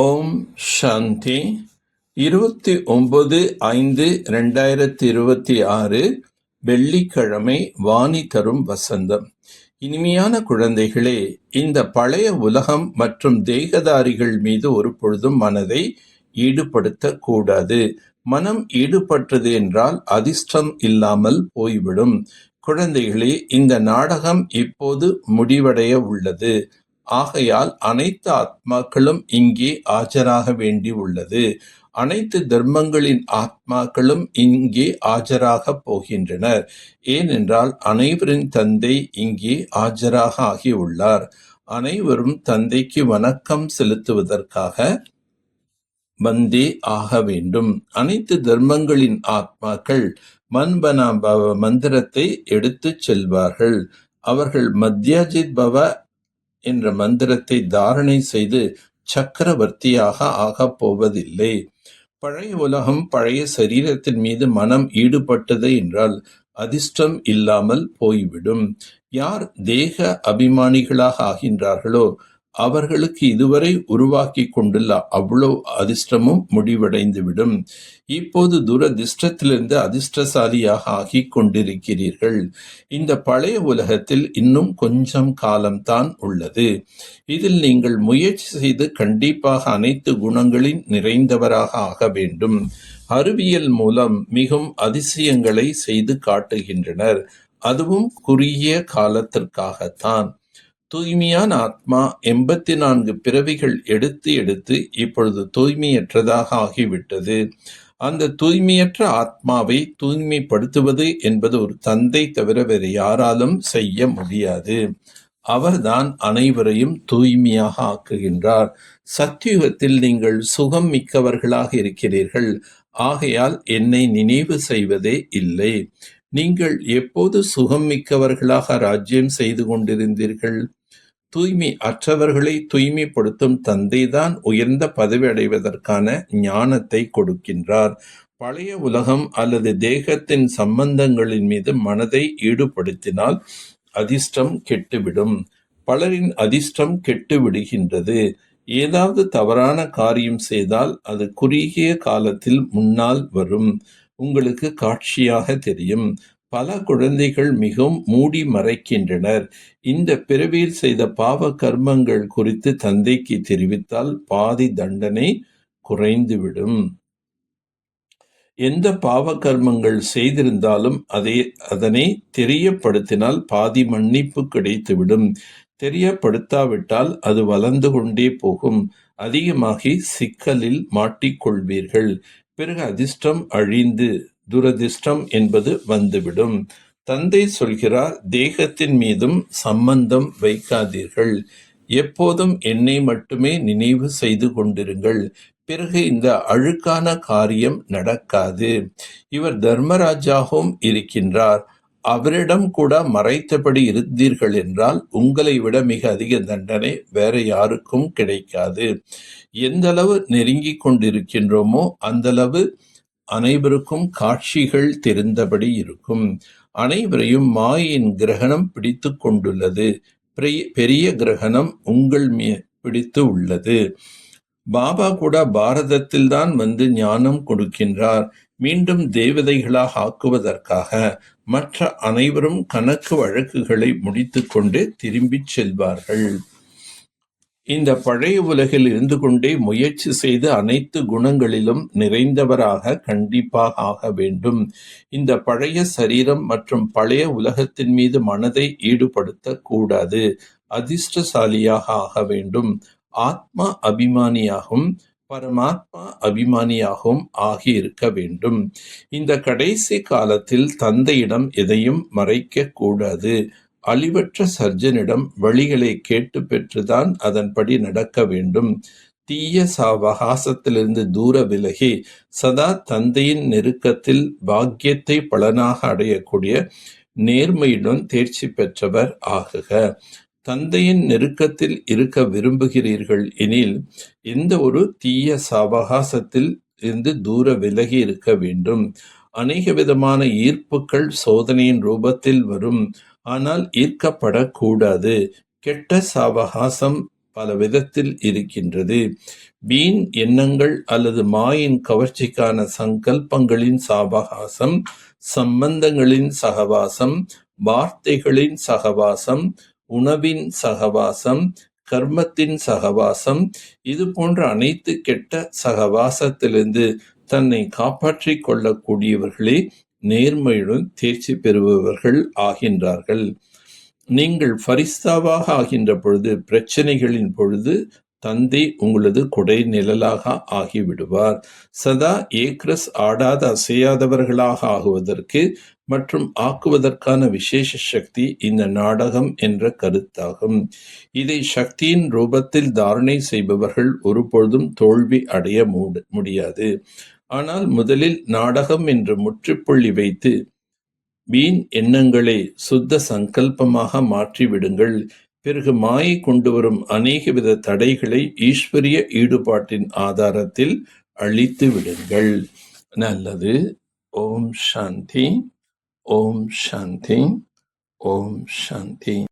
ஓம் சாந்தி. 29/5/2026 வெள்ளிக்கிழமை. வாணி தரும் வசந்தம். இனிமையான குழந்தைகளே, இந்த பழைய உலகம் மற்றும் தேகதாரிகள் மீது ஒரு பொழுதும் மனதை ஈடுபடுத்த கூடாது. மனம் ஈடுபட்டது என்றால் அதிர்ஷ்டம் இல்லாமல் போய்விடும். குழந்தைகளே, இந்த நாடகம் இப்போது முடிவடைய உள்ளது. ஆகையால் அனைத்து ஆத்மாக்களும் இங்கே ஆஜராக வேண்டி உள்ளது. அனைத்து தர்மங்களின் ஆத்மாக்களும் இங்கே ஆஜராக போகின்றனர். ஏனென்றால் அனைவரின் தந்தை இங்கே ஆஜராக ஆகியுள்ளார். அனைவரும் தந்தைக்கு வணக்கம் செலுத்துவதற்காக வந்தே ஆக வேண்டும். அனைத்து தர்மங்களின் ஆத்மாக்கள் மன்பனா பவ மந்திரத்தை எடுத்துச் செல்வார்கள். அவர்கள் மத்யாஜித் பவ என்ற மந்திரத்தை தாரணை செய்து சக்கரவர்த்தியாக ஆகப் போவதில்லை. பழைய உலகம் பழைய சரீரத்தின் மீது மனம் இஈடுபட்டது என்றால் அதிர்ஷ்டம் இல்லாமல் போய்விடும். யார் தேக அபிமானிகளாக ஆகின்றார்களோ அவர்களுக்கு இதுவரை உருவாக்கி கொண்டுள்ள அவ்வளவு அதிர்ஷ்டமும் முடிவடைந்துவிடும். இப்போது துரதிர்ஷ்டத்திலிருந்து அதிர்ஷ்டசாலியாக ஆகிக் கொண்டிருக்கிறீர்கள். இந்த பழைய உலகத்தில் இன்னும் கொஞ்சம் காலம்தான் உள்ளது. இதில் நீங்கள் முயற்சி செய்து கண்டிப்பாக அனைத்து குணங்களின் நிறைந்தவராக ஆக வேண்டும். அறிவியல் மூலம் மிகவும் அதிசயங்களை செய்து காட்டுகின்றனர். அதுவும் குறுகிய காலத்திற்காகத்தான். தூய்மையான ஆத்மா 84 பிறவிகள் எடுத்து எடுத்து இப்பொழுது தூய்மையற்றதாக ஆகிவிட்டது. அந்த தூய்மையற்ற ஆத்மாவை தூய்மைப்படுத்துவது என்பது ஒரு தந்தை தவிர வேறு யாராலும் செய்ய முடியாது. அவர்தான் அனைவரையும் தூய்மையாக ஆக்குகின்றார். சத்யுகத்தில் நீங்கள் சுகம் மிக்கவர்களாக இருக்கிறீர்கள். ஆகையால் என்னை நினைவு செய்வதே இல்லை. நீங்கள் எப்போது சுகம் மிக்கவர்களாக ராஜ்யம் செய்து கொண்டிருந்தீர்கள்? தூய்மை அற்றவர்களை தூய்மைப்படுத்தும் தந்தைதான் உயர்ந்த பதவி அடைவதற்கான ஞானத்தை கொடுக்கின்றார். பழைய உலகம் அல்லது தேகத்தின் சம்பந்தங்களின் மீது மனதை ஈடுபடுத்தினால் அதிர்ஷ்டம் கெட்டுவிடும். பலரின் அதிர்ஷ்டம் கெட்டு விடுகின்றது. ஏதாவது தவறான காரியம் செய்தால் அது குறுகிய காலத்தில் முன்னால் வரும். உங்களுக்கு காட்சியாக தெரியும். பல குழந்தைகள் மிகவும் மூடி மறைக்கின்றனர். இந்த பிறவியில் செய்த பாவ கர்மங்கள் குறித்து தந்தைக்கு தெரிவித்தால் பாதி தண்டனை குறைந்துவிடும். எந்த பாவ கர்மங்கள் செய்திருந்தாலும் அதனை தெரியப்படுத்தினால் பாதி மன்னிப்பு கிடைத்துவிடும். தெரியப்படுத்தாவிட்டால் அது வளர்ந்து கொண்டே போகும். அதிகமாகி சிக்கலில் மாட்டிக்கொள்வீர்கள். பிறகு அதிர்ஷ்டம் அழிந்து துரதிர்ஷ்டம் என்பது வந்துவிடும். தந்தை சொல்கிறார், தேகத்தின் மீதும் சம்பந்தம் வைக்காதீர்கள். எப்போதும் என்னை மட்டுமே நினைவு செய்து கொண்டிருங்கள். பிறகு இந்த அழுக்கான காரியம் நடக்காது. இவர் தர்மராஜாகவும் இருக்கின்றார். அவரிடம் கூட மறைத்தபடி இருந்தீர்கள் என்றால் உங்களை விட மிக அதிக தண்டனை வேற யாருக்கும் கிடைக்காது. எந்த அளவு நெருங்கி கொண்டிருக்கின்றோமோ அந்த அளவு அனைவருக்கும் காட்சிகள் தெரிந்தபடி இருக்கும். அனைவரையும் மாயின் கிரகணம் பிடித்து கொண்டுள்ளது. பெரிய கிரகணம் உங்கள் பிடித்து உள்ளது. பாபா கூட பாரதத்தில் தான் வந்து ஞானம் கொடுக்கின்றார். மீண்டும் தேவதைகளாக ஆக்குவதற்காக. மற்ற அனைவரும் கணக்கு வழக்குகளை முடித்து கொண்டு திரும்பிச் செல்வார்கள். இந்த பழைய உலகில் இருந்து கொண்டே முயற்சி செய்து அனைத்து குணங்களிலும் நிறைந்தவராக கண்டிப்பாக ஆக வேண்டும். இந்த பழைய சரீரம் மற்றும் பழைய உலகத்தின் மீது மனதை ஈடுபடுத்த கூடாது. அதிர்ஷ்டசாலியாக ஆக வேண்டும். ஆத்மா அபிமானியாகவும் பரமாத்மா அபிமானியாகவும் ஆகியிருக்க வேண்டும். இந்த கடைசி காலத்தில் தந்தையிடம் எதையும் மறைக்க கூடாது. அழிவற்ற சர்ஜனிடம் வழிகளை கேட்டு பெற்றுதான் அதன்படி நடக்க வேண்டும். தீய சாவகாசத்திலிருந்து தூர விலகி சதா தந்தையின் நெருக்கத்தில் பாக்கியத்தை பலனாக அடையக்கூடிய நேர்மையுடன் தேர்ச்சி பெற்றவர் ஆகுக. தந்தையின் நெருக்கத்தில் இருக்க விரும்புகிறீர்கள் எனில் எந்த ஒரு தீய சாவகாசத்தில் இருந்து தூர விலகி இருக்க வேண்டும். அநேக விதமான ஈர்ப்புகள் சோதனையின் ரூபத்தில் வரும். ஆனால் ஈர்க்கப்படக்கூடாது. கெட்ட சாவகாசம் பல விதத்தில் இருக்கின்றது. வீண் எண்ணங்கள் அல்லது மாயின் கவர்ச்சிக்கான சங்கல்பங்களின் சாவகாசம், சம்பந்தங்களின் சகவாசம், வார்த்தைகளின் சகவாசம், உணவின் சகவாசம், கர்மத்தின் சகவாசம், இது போன்ற அனைத்து கெட்ட சகவாசத்திலிருந்து தன்னை காப்பாற்றிக் கொள்ளக்கூடியவர்களே நேர்மையுடன் தேர்ச்சி பெறுபவர்கள் ஆகின்றார்கள். நீங்கள் ஃபரிஸ்தாவாக ஆகின்ற பொழுது, பிரச்சனைகளின் பொழுது தந்தை உங்களது கொடை நிழலாக ஆகிவிடுவார். சதா ஏக்ரஸ் ஆடாத அசையாதவர்களாக ஆகுவதற்கு மற்றும் ஆக்குவதற்கான விசேஷ சக்தி இந்த நாடகம் என்ற கருத்தாகும். இதை சக்தியின் ரூபத்தில் தாரணை செய்பவர்கள் ஒருபொழுதும் தோல்வி அடைய முடியாது. ஆனால் முதலில் நாடகம் என்று முற்றுப்புள்ளி வைத்து வீண் எண்ணங்களை சுத்த சங்கல்பமாக மாற்றிவிடுங்கள். பிறகு மாயை கொண்டு வரும் அநேக வித தடைகளை ஈஸ்வரிய ஈடுபாட்டின் ஆதாரத்தில் அழித்து விடுங்கள். நல்லது. ஓம் சாந்தி. ஓம் சாந்தி. ஓம் சாந்தி.